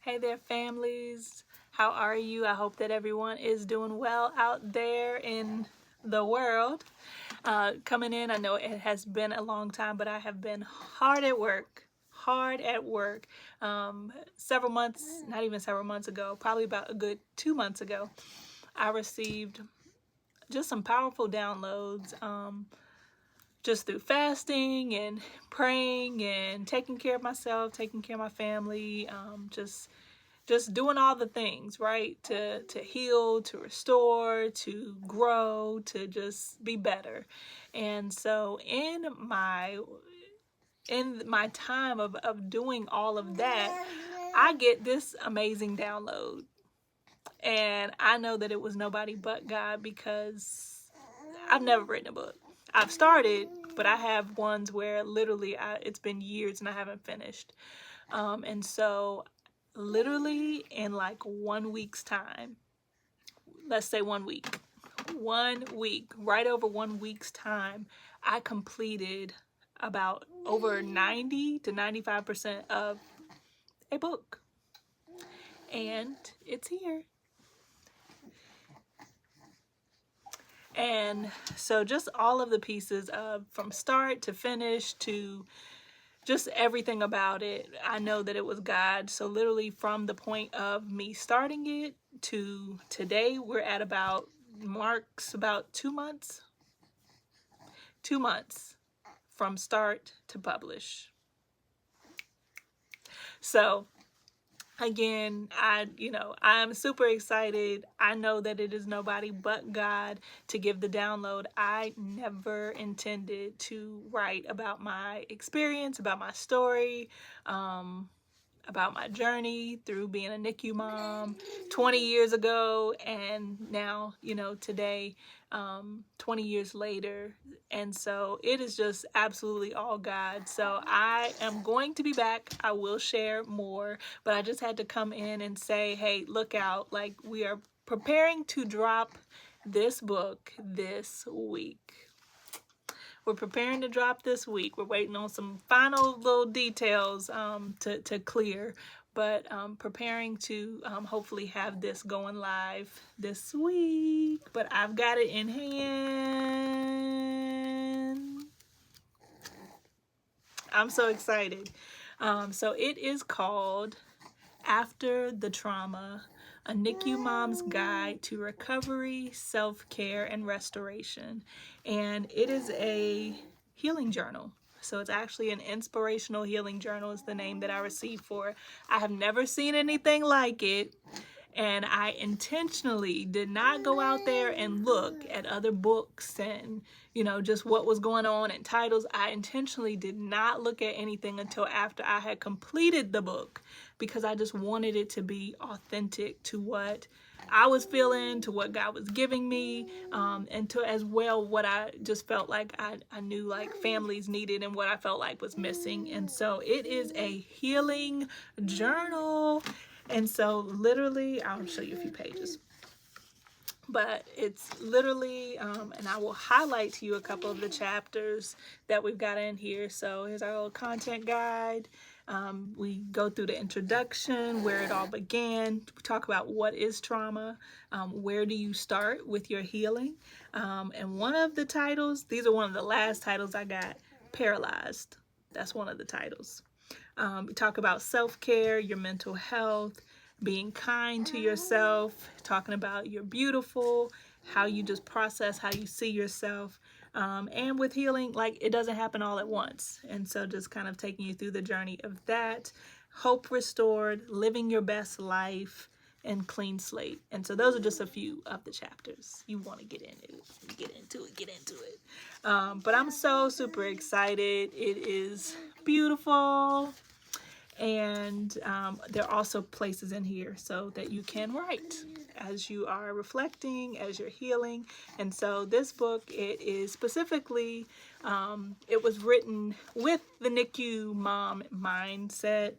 Hey there, families. How are you? I hope that everyone is doing well out there in the world. Coming in, I know it has been a long time, but I have been hard at work. Several months, not even several months ago, probably about a good 2 months ago, I received just some powerful downloads. Just through fasting and praying and taking care of myself, taking care of my family, just doing all the things, right? To heal, to restore, to grow, to just be better. And so in my time of doing all of that, I get this amazing download. And I know that it was nobody but God, because I've never written a book. I've started, but I have ones where literally it's been years and I haven't finished. And so literally in like 1 week's time, let's say 1 week, right over 1 week's time, I completed about over 90 to 95% of a book. And it's here. And so just all of the pieces of from start to finish to just everything about it, I know that it was God. So literally from the point of me starting it to today, we're at about 2 months. 2 months from start to publish. So again, I'm super excited. I know that it is nobody but God to give the download. I never intended to write about my experience, about my story, about my journey through being a NICU mom 20 years ago, and now, today, 20 years later. And so it is just absolutely all God. So I am going to be back. I will share more, but I just had to come in and say, hey, look out. Like, we are preparing to drop this book this week. We're preparing to drop this week. We're waiting on some final little details to clear, but preparing to hopefully have this going live this week. But I've got it in hand. I'm so excited. So it is called After the Trauma, a NICU Mom's Guide to Recovery, Self-Care, and Restoration. And it is a healing journal. So it's actually an inspirational healing journal is the name that I received for it. I have never seen anything like it. And I intentionally did not go out there and look at other books and, just what was going on and titles. I intentionally did not look at anything until after I had completed the book, because I just wanted it to be authentic to what I was feeling, to what God was giving me, and to as well what I just felt like I knew like families needed and what I felt like was missing. And so it is a healing journal. And so literally, I'll show you a few pages, but it's literally, and I will highlight to you a couple of the chapters that we've got in here. So here's our little content guide. We go through the introduction, where it all began. We talk about what is trauma, where do you start with your healing, and one of the titles, these are one of the last titles I got, Paralyzed. That's one of the titles. We talk about self-care, your mental health, being kind to yourself, talking about you're beautiful, how you just process how you see yourself. And with healing, like, it doesn't happen all at once. And so just kind of taking you through the journey of that. Hope restored, living your best life, and clean slate. And so those are just a few of the chapters. You want to get into it. But I'm so super excited. It is beautiful. And there are also places in here so that you can write as you are reflecting, as you're healing. And so this book, it is specifically, it was written with the NICU mom mindset,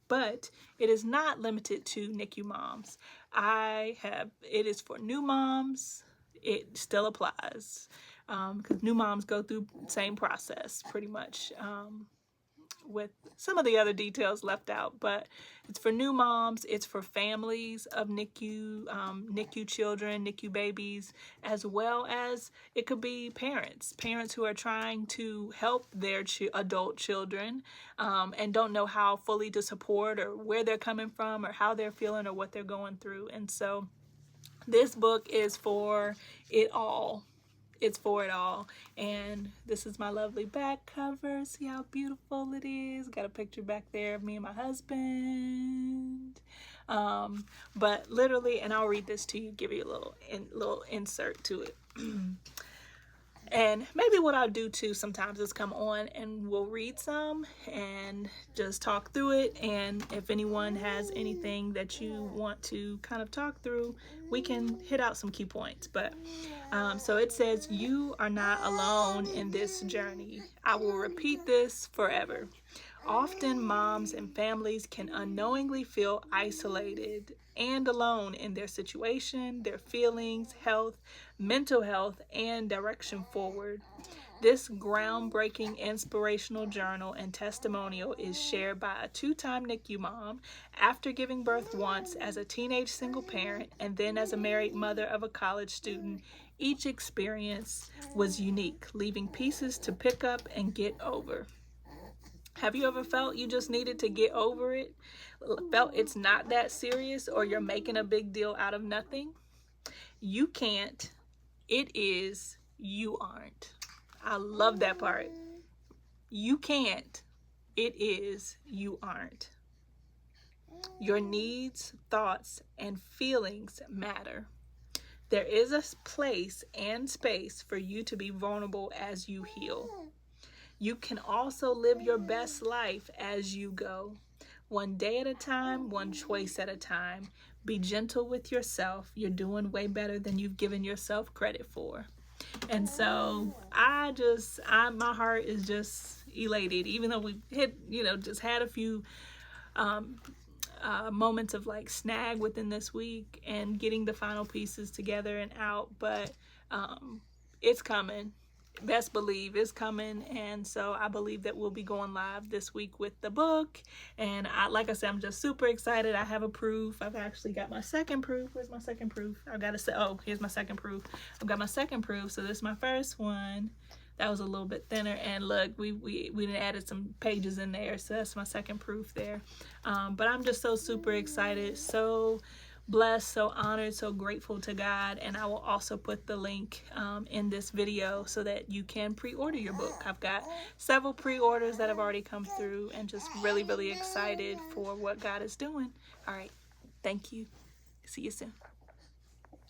but it is not limited to NICU moms. It is for new moms. It still applies, because new moms go through the same process pretty much. with some of the other details left out, but it's for new moms, it's for families of NICU children, NICU babies, as well as it could be parents who are trying to help their adult children and don't know how fully to support or where they're coming from or how they're feeling or what they're going through. And so this book is for it all. It's for it all. And this is my lovely back cover. See how beautiful it is? Got a picture back there of me and my husband. But literally, and I'll read this to you, give you a little insert to it. And maybe what I'll do too sometimes is come on and we'll read some and just talk through it. And if anyone has anything that you want to kind of talk through, we can hit out some key points. But so it says, "You are not alone in this journey. I will repeat this forever. Often moms and families can unknowingly feel isolated and alone in their situation, their feelings, health, mental health, and direction forward. This groundbreaking inspirational journal and testimonial is shared by a 2-time NICU mom after giving birth once as a teenage single parent and then as a married mother of a college student. Each experience was unique, leaving pieces to pick up and get over." Have you ever felt you just needed to get over it? Felt it's not that serious, or you're making a big deal out of nothing? You can't. It is. You aren't. I love that part. You can't. It is. You aren't. Your needs, thoughts, and feelings matter. There is a place and space for you to be vulnerable as you heal. You can also live your best life as you go. One day at a time, one choice at a time. Be gentle with yourself. You're doing way better than you've given yourself credit for. And so my heart is just elated, even though we just had a few moments of like snag within this week and getting the final pieces together and out, but it's coming. Best believe it's coming. And so I believe that we'll be going live this week with the book. And like I said, I'm just super excited. I have a proof. I've actually got my second proof. Where's my second proof? I've got to say, oh, here's my second proof. I've got my second proof. So this is my first one. That was a little bit thinner, and look, we added some pages in there, so that's my second proof there. But I'm just so super excited, so blessed, so honored, so grateful to God. And I will also put the link in this video so that you can pre-order your book. I've got several pre-orders that have already come through, and just really, really excited for what God is doing. All right, thank you. See you soon.